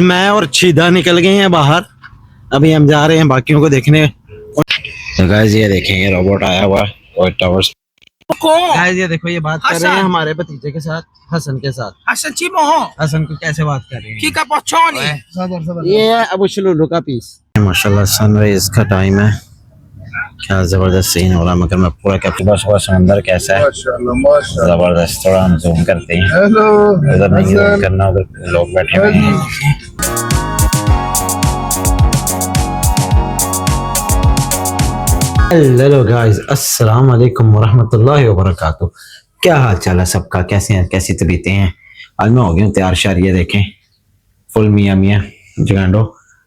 मैं और छीदा निकल गए हैं बाहर। अभी हम जा रहे हैं बाकियों को देखने। तो गाइस ये देखें, ये रोबोट आया हुआ है और टावर्स। गाइस ये देखो, ये बात कर रहे हैं हमारे भतीजे के साथ, हसन के साथ। हसन को कैसे बात कर रहे हैं? ये है अबू शलूलू का पीस। माशाल्लाह सनराइज का टाइम है, क्या जबरदस्त सीन हो रहा है। मगर मैं पूरा कैप्चर सुबह समंदर कैसा है, जबरदस्त। थोड़ा हम जूम करते हैं, उधर नहीं जूम करना, उधर लोग बैठे हुए हैं। हेलो गाइस, अस्सलाम वालेकुम वरहमतुल्लाहि वबरकातुहू। क्या हाल चाल है सबका, कैसे हैं, कैसी तबीयतें हैं? आज मैं हो गया हूँ तैयार शार, ये देखें फुल मियाँ मियाँ जगांडो।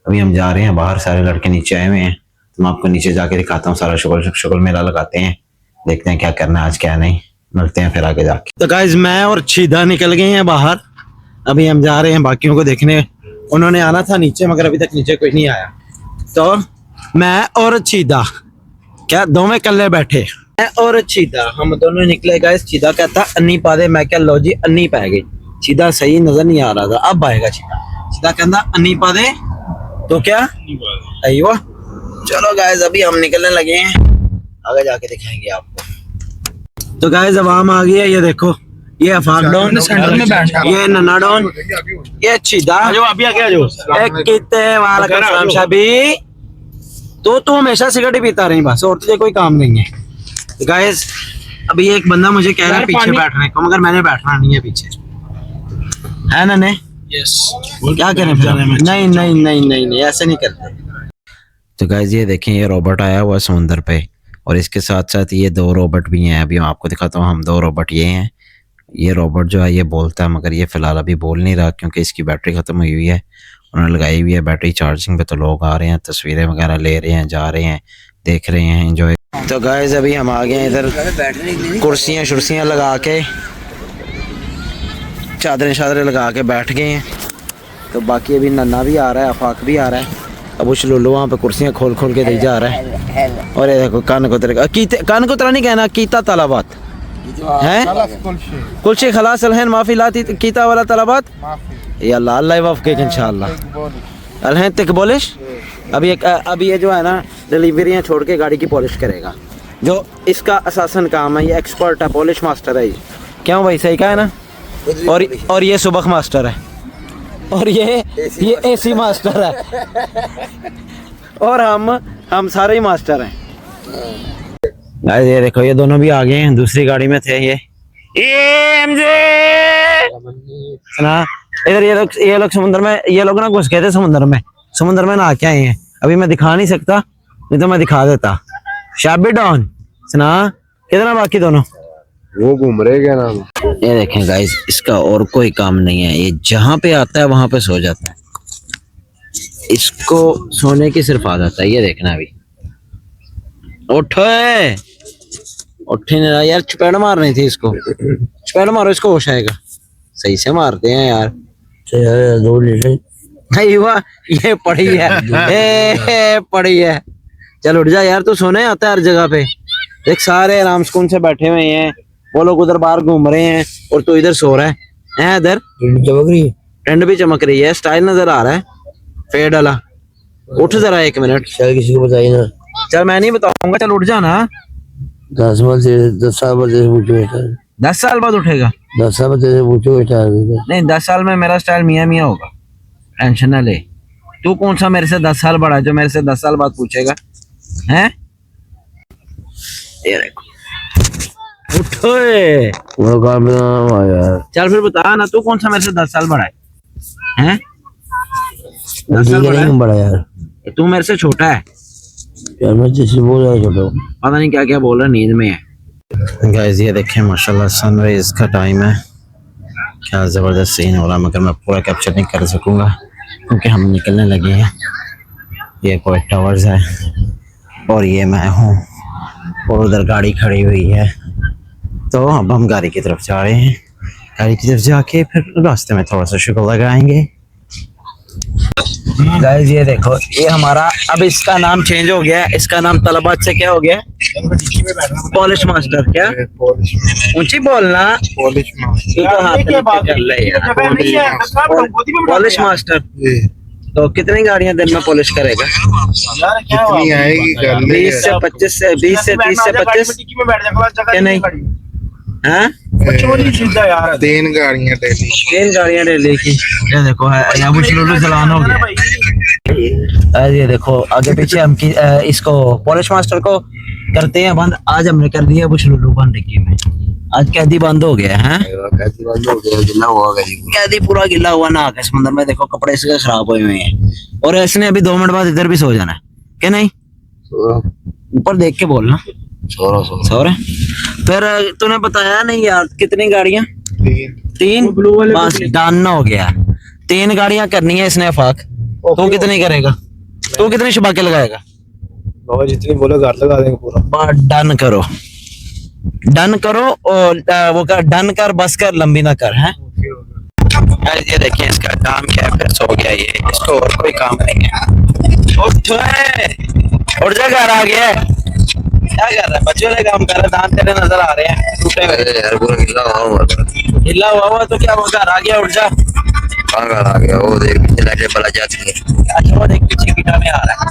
अभी हम जा रहे हैं बाहर, सारे लड़के नीचे आए हुए हैं, तो मैं आपको नीचे जाके दिखाता हूँ। सारा शुक्र मेला लगाते हैं, देखते हैं क्या करना है आज क्या नहीं, मिलते हैं फिर आगे जाके। तो गाइस मैं और छीदा निकल गए हैं बाहर। अभी हम जा रहे हैं बाकियों को देखने। उन्होंने आना था नीचे, मगर अभी तक नीचे कोई नहीं आया। तो मैं और छीदा क्या दोवें कल्ले बैठे, मैं और छीदा हम दोनों निकले। गाइस छीदा कहता अन्नी पा दे, मैं क्या लो जी अन्नी पै गई। छीदा सही नजर नहीं आ रहा था, अब आएगा छीदा कहता अन्नी पा दे, तो क्या अयो। चलो गाइस अभी हम निकलने लगे हैं, आगे जाके दिखाएंगे आपको। तो गाइस अब हम आ गए, ये देखो, ये अफाक डॉन, ये नन्ना डॉन, ये छीदा। अभी आगे आ जाओ। कितने वाला शाबी, तो हमेशा सिगरेट ही पीता रही बस, और तुझे कोई काम नहीं है। तो गाइस अभी एक बंदा मुझे कह रहा है पीछे बैठने को, मगर मैंने बैठना नहीं है पीछे, है ना? नहीं यस, क्या करें फिर? नहीं नहीं नहीं नहीं नहीं, ऐसे नहीं करते। तो गाइस ये देखें, ये रोबोट आया हुआ समुंदर पे, और इसके साथ साथ ये दो रोबोट भी हैं। अभी मैं आपको दिखाता हूँ, हम दो रोबोट ये हैं। ये रोबोट जो है ये बोलता है, मगर ये फिलहाल अभी बोल नहीं रहा क्योंकि इसकी बैटरी खत्म हुई हुई है। उन्होंने लगाई हुई है बैटरी चार्जिंग पे, तो लोग आ रहे हैं, तस्वीरें वगैरह ले रहे हैं, जा रहे हैं, देख रहे हैं, एंजॉय। तो गाइस अभी हम आ गए हैं इधर, कुर्सियाँ शुर्सियाँ लगा के, चादरें शादरें लगा के बैठ गए हैं। तो बाकी अभी नन्ना भी आ रहा है, अफाक भी आ रहा है। अब उस लुल्लू वहाँ पे कुर्सियाँ खोल खोल के दे जा रहा है। और ये देखो कान को तरह नहीं कहना, कीता तलाबात है, कुलशे खलास अलहन माफी लाती कीता वाला तलाबात या लाल लाइव ऑफ केक इंशाल्लाह अलहन तक पॉलिश। अभी ये जो है ना, डिलीवरियाँ छोड़ के गाड़ी की पॉलिश करेगा, जो इसका असासन काम है। ये एक्सपर्ट है, पॉलिश मास्टर है। क्यों भाई, सही कहा है ना? और ये सुबह मास्टर है, और ये एसी मास्टर है, और हम सारे ही मास्टर हैं। गाइस ये देखो, ये दोनों भी आ गए हैं, दूसरी गाड़ी में थे ये सुना। इधर ये लोग समुद्र में, ये लोग ना घुस गए थे समुद्र में नहा के आए हैं। अभी मैं दिखा नहीं सकता, नहीं तो मैं दिखा देता। शाबी डॉन सुना, कितना बाकी दोनों वो घूम रहे क्या नाम। ये देखें गाइस, इसका और कोई काम नहीं है, ये जहाँ पे आता है वहां पे सो जाता है। इसको सोने की सिर्फ आदत है। ये देखना, अभी उठे नहीं रहा यार, चपेड़ मारनी थी इसको, चपेड़ मारो इसको, होश आएगा। सही से मारते हैं यार। दो लीटर नहीं हुआ, ये पड़ी है पड़ी है। चल उठ जा यार, तू सोने आता है हर जगह पे। देख सारे आराम सुकून से बैठे हुए हैं, वो लोग उधर बाहर घूम रहे हैं और तू इधर सो रहा है। इधर चमक रही है, ठंड भी चमक रही है, स्टाइल नजर आ रहा है फेड वाला। उठ जरा 1 मिनट। चल किसी को बताइए ना। चल मैं नहीं बताऊंगा, चल उठ जाना। 10 साल बाद पूछो बेटा, 10 साल बाद उठेगा? 10 साल बाद पूछो बेटा। नहीं, 10 साल में मेरा स्टाइल मियाँ मियाँ होगा, टेंशन ना ले। तू कौन सा मेरे से 10 साल बड़ा है जो मेरे से 10 साल बाद पूछेगा? हैं? ये देखो, उठो। वो काम यार, चल फिर बता ना, तू कौन सा मेरे से 10 साल बड़ा है? हैं? 10 साल बड़ा यार, तू मेरे से छोटा है यार। मैं जैसे बोल रहा छोटा, पता नहीं क्या क्या बोल रहा, नींद में है। गाइस ये देखें, माशाल्लाह सनराइज का टाइम है, क्या जबरदस्त सीन हो रहा है। मगर मैं पूरा कैप्चर नहीं कर सकूंगा क्योंकि हम निकलने लगे हैं। ये कोई टावर्स है और ये मैं हूँ, और उधर गाड़ी खड़ी हुई है। तो अब हम गाड़ी की तरफ जा रहे हैं, गाड़ी की तरफ जाके फिर रास्ते में थोड़ा सा शुक्र लगाएंगे। गाइस ये देखो, ये हमारा अब इसका नाम चेंज हो गया है। इसका नाम तलबात से क्या हो गया? Polish master. क्या ऊंची बोलना, पॉलिश तू तो हाथ नीचे कर ले यार। Polish master. तो कितनी गाड़ियां दिन में पॉलिश करेगा? कितनी आएगी कर ले 20 से 25 से 20 से 30 से 25 क्या नहीं? हाँ, 3 गाड़ियां डेली। 3 गाड़ियां डेली की। ये देखो है यहाँ पर शुरू चलान हो गया। ये देखो आगे पीछे हम इसको पॉलिश मास्टर को करते हैं बंद। आज हमने कर दिया बुश लुल्लू बंद डिक्की में। आज कैदी बंद हो गया है। कैदी पूरा गिला हुआ ना आके समंदर में। देखो कपड़े इसके खराब हुए हुए हैं और इसने अभी 2 मिनट बाद इधर भी सो जाना है क्या नहीं? ऊपर देख के बोलना। सो रहा। फिर तूने बताया नहीं यार कितनी गाड़ियां? 3 बस डन हो गया। 3 गाड़ियां करनी है इसने आफाक। तो कितनी करेगा? तो कितने शबाके लगाएगा? बाबा जितनी बोले घर लगा देंगे पूरा। डन करो, डन करो और वो कर डन कर, बस कर, लंबी ना कर है। ये देखिए इसका काम क्या है। फिर सो गया ये, इसको और कोई काम नहीं है। उठ जा, घर आ गया है। क्या कर रहा है? बच्चों ने काम कर रहा है। दांत तेरे नजर आ रहे हैं टूटे हुए। यार पूरा हिला हुआ तो क्या वो घर आ गया? उठ जा। कहाँ घर आ गया? वो देख पीछे लाइटें बला जाती है। अच्छा वो देख पीछे कीटा में आ रहा है।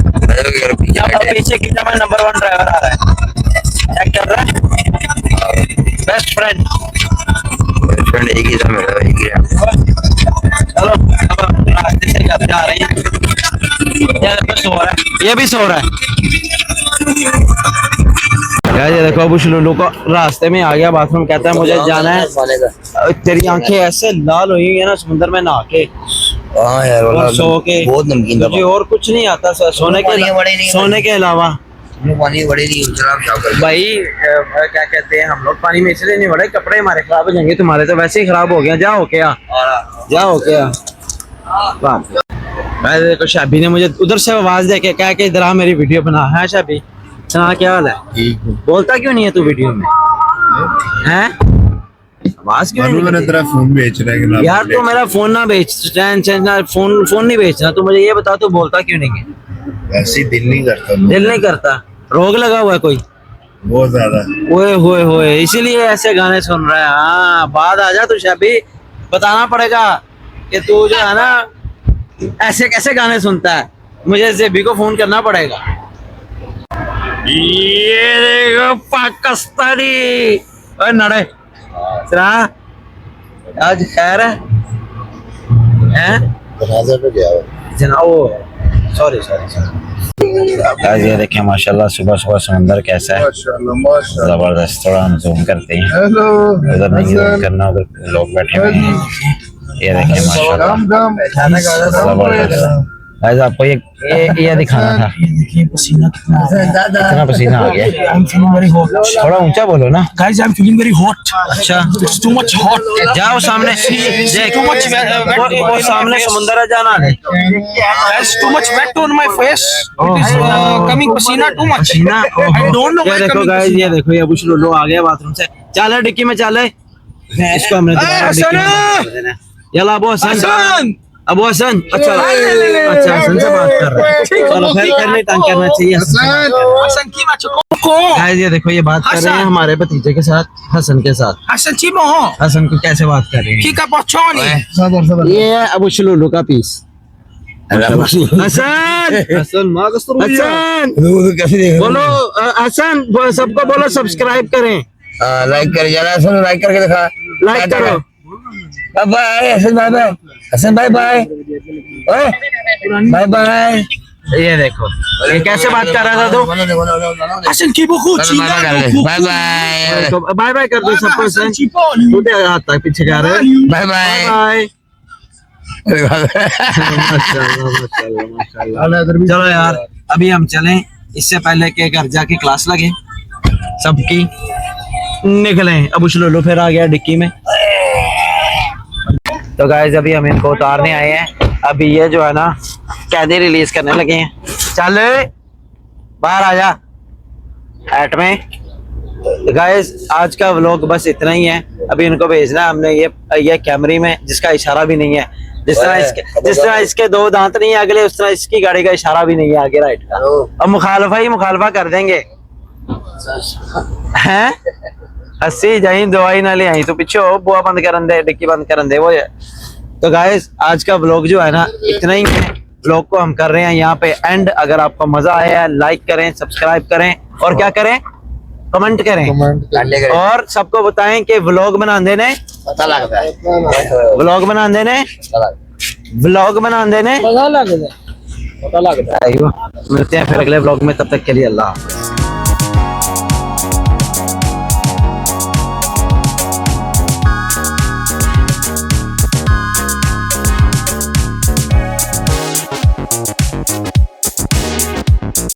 पीछे कीटा में नंबर 1 ड्राइवर आ रहा है। चेक कर रहा है। बेस्ट फ्रेंड एक ही था मेरा, एक ही है। चलो अब रास्ते से घर जा रहे हैं। सो रहा है, ये भी सो रहा है। ये देखो बुश लुल्लू को रास्ते में आ गया बाथरूम। कहता है मुझे जाना है। तेरी आंखें ऐसे लाल हुई है ना समुद्र में नहा के। हाँ यार और सो के बहुत नमकीन था। तुझे और कुछ नहीं आता सोने के अलावा? पानी बड़ी नहीं भाई क्या कहते हैं हम लोग पानी में इसलिए नहीं बढ़े, कपड़े हमारे खराब हो जाएंगे। तुम्हारे तो वैसे ही खराब हो गया। जाओ क्या, जाओ क्या। देखो शाबी ने मुझे उधर से आवाज दे के कहा कि इधर आ मेरी वीडियो बना है। शाबी सुना क्या हाल है? बोलता क्यों नहीं है तू वीडियो में? हैं आवाज क्यों नहीं? मैंने तेरा फोन बेच रहा है यार तू मेरा फोन ना बेच, फोन नहीं बेचना। तू मुझे ये बता तू बोलता क्यों नहीं है? ऐसी दिल नहीं करता। दिल नहीं करता? रोग लगा हुआ है कोई? बहुत ज्यादा। ओए होए होए, इसीलिए ऐसे गाने सुन रहा है। हाँ बाद आ जा तू शाबी, बताना पड़ेगा कि तू जो है ना ऐसे कैसे गाने सुनता है। मुझे जेबी को फोन करना पड़ेगा। ये देखो पाकिस्तानी। ओए नड़े सरा आज खैर है जनाब? सॉरी आज ये देखें माशाल्लाह सुबह सुबह समंदर कैसा है, जबरदस्त। थोड़ा हम जूम करते हैं, उधर नहीं जूम करना, उधर लोग बैठे हुए हैं। ये देखें माशाल्लाह जबरदस्त। आज आपको ये दिखाना था। कितना पसीना आ गया। थोड़ा ऊंचा बोलो ना। Guys, I'm feeling very hot. अच्छा It's too much hot. जाओ सामने देख, वो सामने समुंदर है, जाना है। There's too much wet on my face. It is coming pasina too much. पसीना। I don't know ये why देखो coming गाइस, ये pasina. देखो ये बुश लुल्लू आ गया बाथरूम से। चल डिक्की में चल। इसको हमने दोबारा डिक्की में डाल देना है। यला अबू हसन, अबू हसन। अच्छा अच्छा हसन से बात कर रहे हैं। चलो फिर नहीं तंग करना चाहिए। Hasan kima choko. गाइस ये देखो ये बात कर रहे हैं हमारे भतीजे के साथ, हसन के साथ। Hasan chimo ho. हसन को कैसे बात कर रहे हैं? Kika pochoni. ये है अबू लुल्लू का पीस। हसन हसन हसन बोलो, हसन सबको बोलो सब्सक्राइब करें। लाइक कर जरा, सब लाइक करके दिखा। लाइक करो। Bye Hasan, bye bye Hasan, bye bye bye bye. ये देखो ये कैसे बात कर रहा था तू? Hasan kibo ko china. Bye bye तो बाय बाय कर दो सबको। Hasan Hasan chipo. तू दे हाथ तक पीछे जा रहे हैं। Bye bye bye. माशाल्लाह माशाल्लाह। चलो यार अभी हम चलें, इससे पहले के घर जाके क्लास लगे सबकी, निकले। अब लुल्लू फिर आ गया डिक्की में। तो गाइस अभी हम इनको उतारने आए हैं। अभी ये जो है ना कैदी रिलीज करने लगे हैं। चल बाहर आ जा एट में। तो गाइस आज का व्लॉग बस इतना ही है। अभी इनको भेजना है हमने ये कैमरे में, जिसका इशारा भी नहीं है। जिस तरह इसके दो दांत नहीं है अगले, उस तरह इसकी गाड़ी का इशारा भी नहीं है आगे राइट का। अब मुखालफा ही मुखालफा कर देंगे हैं। हंसी जाई दवाई ना ले आई तो पीछे हो, बुआ बंद करन दे, डिक्की बंद करन दे वो है। तो गाइस आज का व्लॉग जो है ना इतना ही है, व्लॉग को हम कर रहे हैं यहाँ पे एंड। अगर आपको मजा आया है लाइक करें, सब्सक्राइब करें और क्या करें, कमेंट करें और सबको बताएं कि व्लॉग बनाने ने पता लगता है, व्लॉग बनाने ने व्लॉग बनाने ने पता लगता है। मिलते हैं फिर अगले व्लॉग में, तब तक के लिए अल्लाह हाफ़िज़।